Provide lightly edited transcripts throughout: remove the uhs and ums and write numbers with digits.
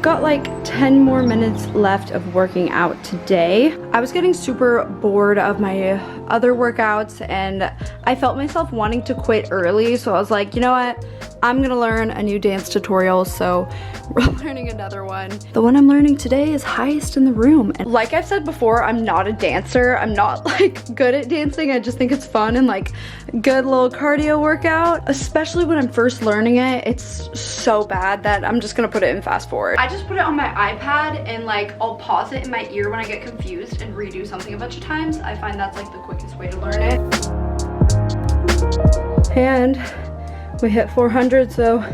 got like 10 more minutes left of working out today. I was getting super bored of my other workouts and I felt myself wanting to quit early, so I was like, you know what? I'm gonna learn a new dance tutorial, so we're learning another one. The one I'm learning today is Highest in the Room. And like I've said before, I'm not a dancer. I'm not like good at dancing. I just think it's fun and like good little cardio workout. Especially when I'm first learning it, it's so bad that I'm just gonna put it in fast forward. I just put it on my iPad and like I'll pause it in my ear when I get confused and redo something a bunch of times. I find that's like the quickest way to learn it. And we hit 400, so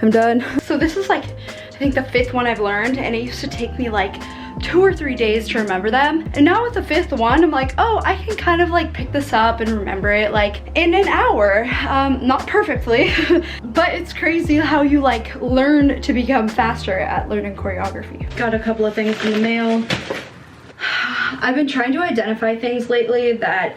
I'm done. So this is like, I think the 5th one I've learned, and it used to take me like 2 or 3 days to remember them. And now with the 5th one, I'm like, oh, I can kind of like pick this up and remember it like in an hour. Not perfectly, but it's crazy how you like learn to become faster at learning choreography. Got a couple of things in the mail. I've been trying to identify things lately that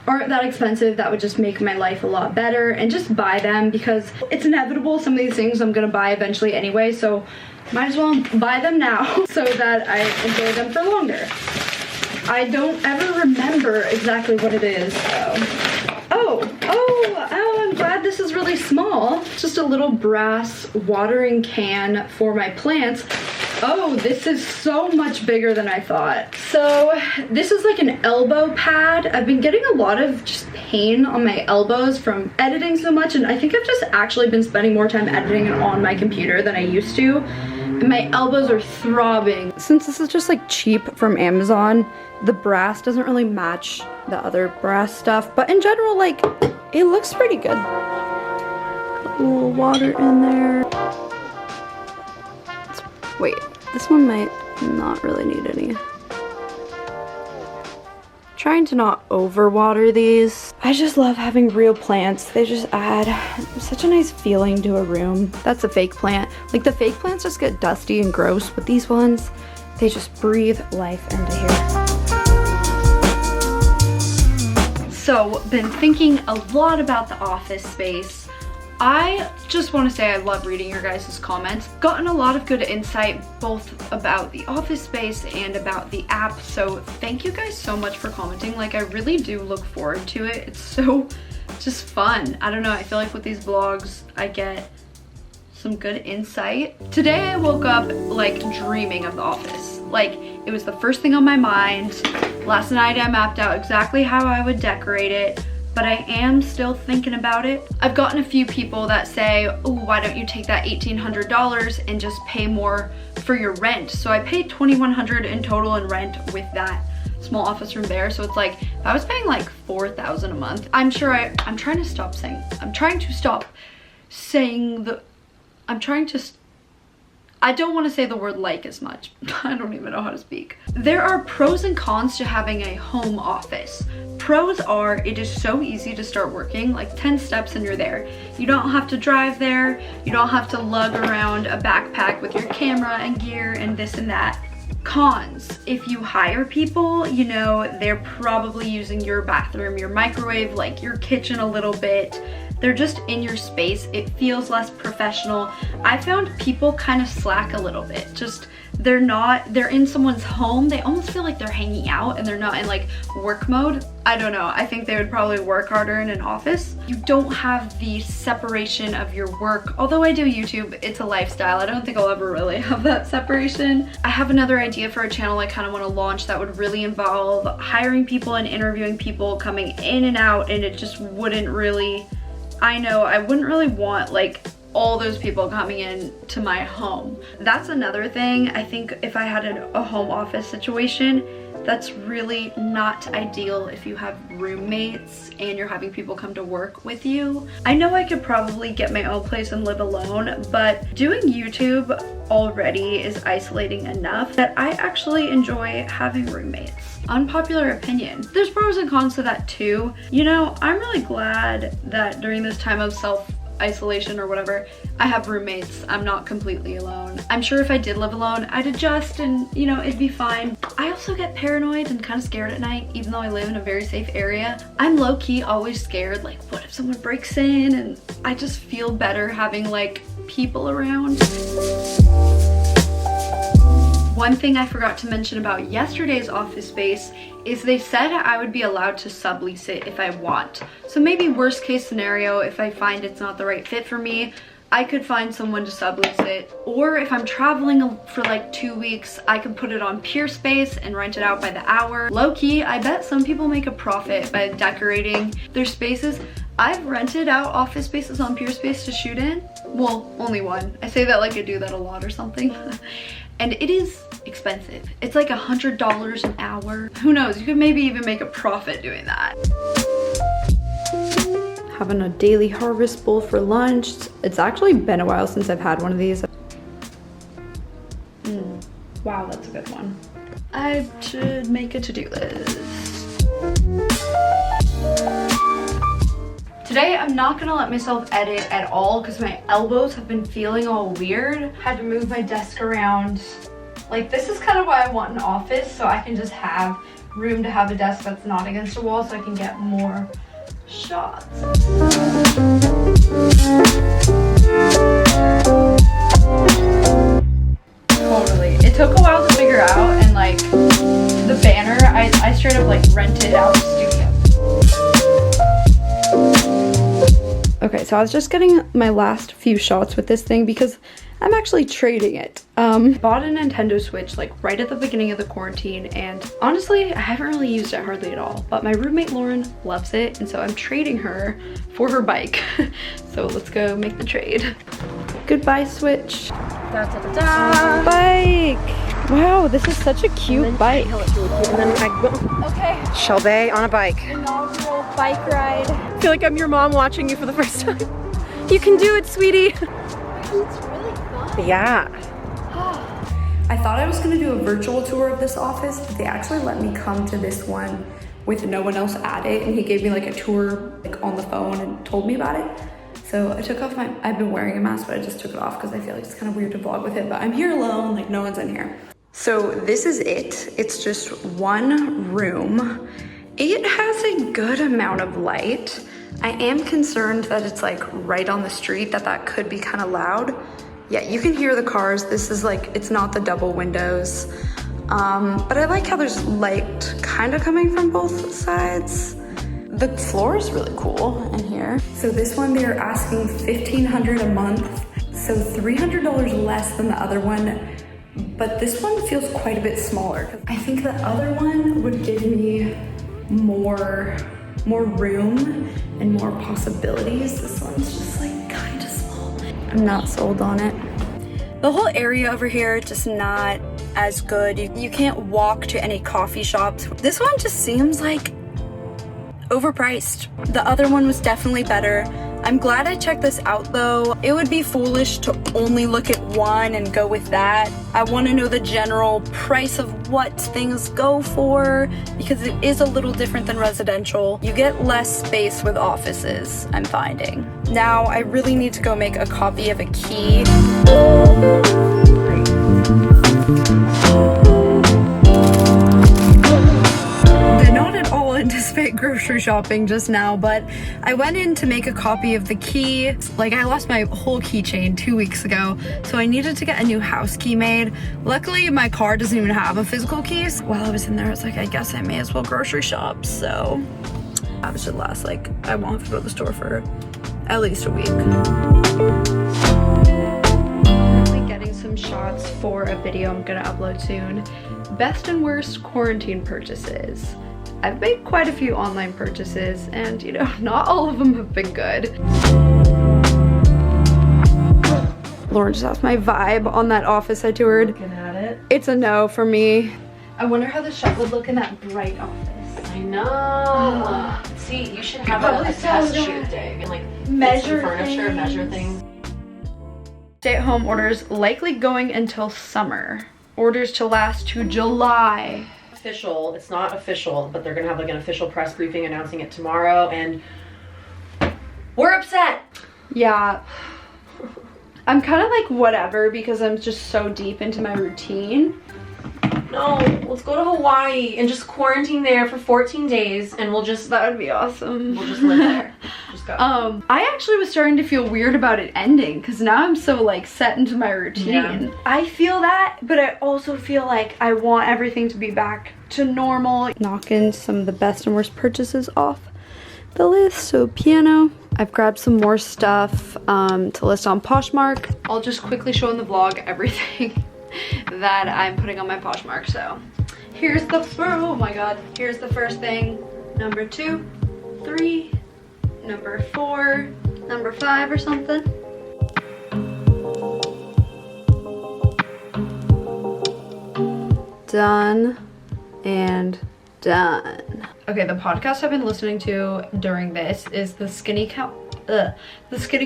aren't that expensive, that would just make my life a lot better, and just buy them because it's inevitable. Some of these things I'm gonna buy eventually anyway, so might as well buy them now so that I enjoy them for longer. I don't ever remember exactly what it is though. Oh, I'm glad this is really small. Just a little brass watering can for my plants. Oh, this is so much bigger than I thought. So this is like an elbow pad. I've been getting a lot of just pain on my elbows from editing so much, and I think I've just actually been spending more time editing on my computer than I used to. And my elbows are throbbing. Since this is just like cheap from Amazon, the brass doesn't really match the other brass stuff, but in general, like, it looks pretty good. Put a little water in there. Wait, this one might not really need any. Trying to not overwater these. I just love having real plants. They just add such a nice feeling to a room. That's a fake plant. Like the fake plants just get dusty and gross, but these ones, they just breathe life into here. So, been thinking a lot about the office space. I just want to say I love reading your guys' comments. Gotten a lot of good insight both about the office space and about the app, so thank you guys so much for commenting. Like, I really do look forward to it. It's so just fun. I don't know, I feel like with these vlogs I get some good insight. Today I woke up like dreaming of the office. Like, it was the first thing on my mind. Last night I mapped out exactly how I would decorate it, but I am still thinking about it. I've gotten a few people that say, oh, why don't you take that $1,800 and just pay more for your rent? So I paid $2,100 in total in rent with that small office room there. So it's like, if I was paying like $4,000 a month, I'm sure I'm trying to stop saying I don't want to say the word like as much. I don't even know how to speak. There are pros and cons to having a home office. Pros are, it is so easy to start working, like 10 steps and you're there. You don't have to drive there. You don't have to lug around a backpack with your camera and gear and this and that. Cons, if you hire people, you know, they're probably using your bathroom, your microwave, like your kitchen a little bit. They're just in your space. It feels less professional. I found people kind of slack a little bit. Just, they're in someone's home. They almost feel like they're hanging out and they're not in like work mode. I don't know. I think they would probably work harder in an office. You don't have the separation of your work. Although I do YouTube, it's a lifestyle. I don't think I'll ever really have that separation. I have another idea for a channel I kind of want to launch that would really involve hiring people and interviewing people coming in and out, and it just wouldn't really, I know I wouldn't really want like all those people coming in to my home. That's another thing. I think if I had a home office situation, that's really not ideal if you have roommates and you're having people come to work with you. I know I could probably get my own place and live alone, but doing YouTube already is isolating enough that I actually enjoy having roommates. Unpopular opinion. There's pros and cons to that too. You know, I'm really glad that during this time of self-isolation or whatever, I have roommates. I'm not completely alone. I'm sure if I did live alone, I'd adjust and, you know, it'd be fine. I also get paranoid and kind of scared at night, even though I live in a very safe area. I'm low-key always scared, like, what if someone breaks in? And I just feel better having, like, people around. One thing I forgot to mention about yesterday's office space is they said I would be allowed to sublease it if I want. So maybe worst case scenario, if I find it's not the right fit for me, I could find someone to sublease it. Or if I'm traveling for like 2 weeks, I could put it on Peer Space and rent it out by the hour. Low-key, I bet some people make a profit by decorating their spaces. I've rented out office spaces on Peer Space to shoot in. Well, only one. I say that like I do that a lot or something. And it is expensive. It's like $100 an hour. Who knows, you could maybe even make a profit doing that. Having a daily harvest bowl for lunch. It's actually been a while since I've had one of these. Wow, that's a good one. I should make a to-do list. Today, I'm not gonna let myself edit at all because my elbows have been feeling all weird. Had to move my desk around. Like, this is kind of why I want an office, so I can just have room to have a desk that's not against a wall so I can get more shots. Totally. It took a while to figure out, and like the banner, I straight up like rented out the studio. Okay, so I was just getting my last few shots with this thing because I'm actually trading it. Bought a Nintendo Switch like right at the beginning of the quarantine, and honestly, I haven't really used it hardly at all, but my roommate Lauren loves it, and so I'm trading her for her bike. So let's go make the trade. Goodbye, Switch. Da, da, da, da. Bike! Wow, this is such a cute bike. And then I go. Okay. Shelby on a bike. Inaugural bike ride. I feel like I'm your mom watching you for the first time. You can do it, sweetie. It's really fun. Yeah. I thought I was gonna do a virtual tour of this office, but they actually let me come to this one with no one else at it, and he gave me like a tour like on the phone and told me about it. So I took off I've been wearing a mask, but I just took it off because I feel like it's kind of weird to vlog with it, but I'm here alone, like no one's in here. So this is it. It's just one room. It has a good amount of light. I am concerned that it's like right on the street, that could be kind of loud. Yeah, you can hear the cars. This is like, it's not the double windows. But I like how there's light kind of coming from both sides. The floor is really cool in here. So this one, they're asking $1,500 a month. So $300 less than the other one. But this one feels quite a bit smaller. I think the other one would give me more room and more possibilities. This one's just like kind of small. I'm not sold on it. The whole area over here just not as good. You can't walk to any coffee shops. This one just seems like overpriced. The other one was definitely better. I'm glad I checked this out though. It would be foolish to only look at one and go with that. I want to know the general price of what things go for because it is a little different than residential. You get less space with offices, I'm finding. Now I really need to go make a copy of a key. Anticipate grocery shopping just now, but I went in to make a copy of the key. Like, I lost my whole keychain 2 weeks ago, so I needed to get a new house key made. Luckily, my car doesn't even have a physical key. So while I was in there, I was like, I guess I may as well grocery shop. So that should last, like, I won't have to go to the store for at least a week. Really getting some shots for a video I'm gonna upload soon. Best and worst quarantine purchases. I've made quite a few online purchases, and you know, not all of them have been good. Lauren just asked my vibe on that office I toured. Looking at it. It's a no for me. I wonder how the shot would look in that bright office. I know. See, you should have a test shoot day and like measure furniture, measure things. Stay-at-home orders likely going until summer. Orders to last to July. Official, it's not official, but they're gonna have like an official press briefing announcing it tomorrow, and we're upset. Yeah, I'm kind of like whatever because I'm just so deep into my routine. No, let's go to Hawaii and just quarantine there for 14 days, and we'll just, that would be awesome. We'll just live there. Just go. I actually was starting to feel weird about it ending because now I'm so like set into my routine. Yeah. I feel that, but I also feel like I want everything to be back to normal. Knocking some of the best and worst purchases off the list. So piano. I've grabbed some more stuff to list on Poshmark. I'll just quickly show in the vlog everything that I'm putting on my Poshmark. So here's the oh my god, here's the first thing. Number 2, 3, number 4, number 5 or something. Done and done. Okay, the podcast I've been listening to during this is the Skinny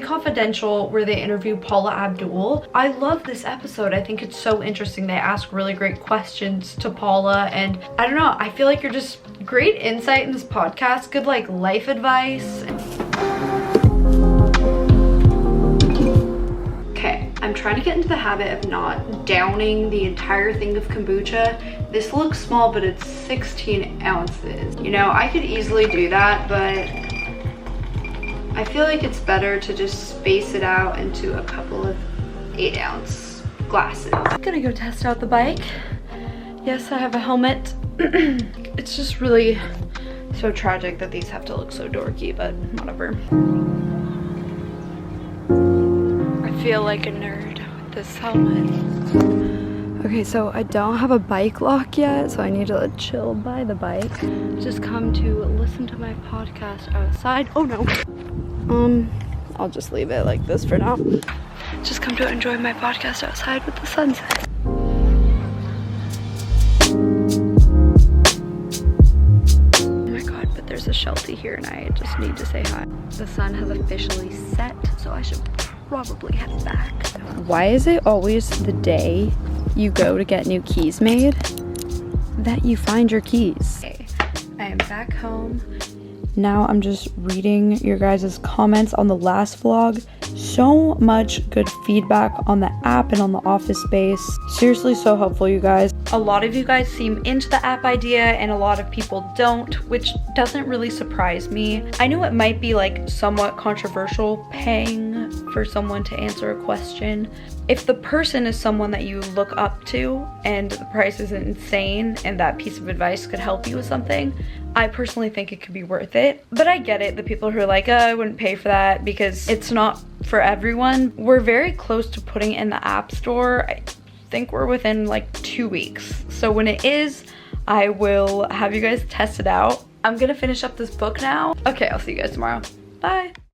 Confidential, where they interview Paula Abdul. I love this episode. I think it's so interesting. They ask really great questions to Paula, and I don't know, I feel like you're just great insight in this podcast, good like life advice. Okay, I'm trying to get into the habit of not downing the entire thing of kombucha. This looks small, but it's 16 ounces. You know, I could easily do that, but I feel like it's better to just space it out into a couple of 8-ounce glasses. I'm gonna go test out the bike. Yes, I have a helmet. It's just really so tragic that these have to look so dorky, but whatever. I feel like a nerd with this helmet. Okay, so I don't have a bike lock yet, so I need to chill by the bike. Just come to listen to my podcast outside. Oh no. I'll just leave it like this for now. Just come to enjoy my podcast outside with the sunset. Oh my god, but there's a Shelby here and I just need to say hi. The sun has officially set, so I should probably head back. Why is it always the day you go to get new keys made that you find your keys? Okay, I am back home. Now I'm just reading your guys' comments on the last vlog. So much good feedback on the app and on the office space. Seriously, so helpful, you guys. A lot of you guys seem into the app idea and a lot of people don't, which doesn't really surprise me. I know it might be like somewhat controversial paying for someone to answer a question. If the person is someone that you look up to and the price isn't insane and that piece of advice could help you with something, I personally think it could be worth it. But I get it, the people who are like, oh, I wouldn't pay for that, because it's not for everyone. We're very close to putting it in the app store. I think we're within like 2 weeks. So when it is, I will have you guys test it out. I'm gonna finish up this book now. Okay, I'll see you guys tomorrow. Bye.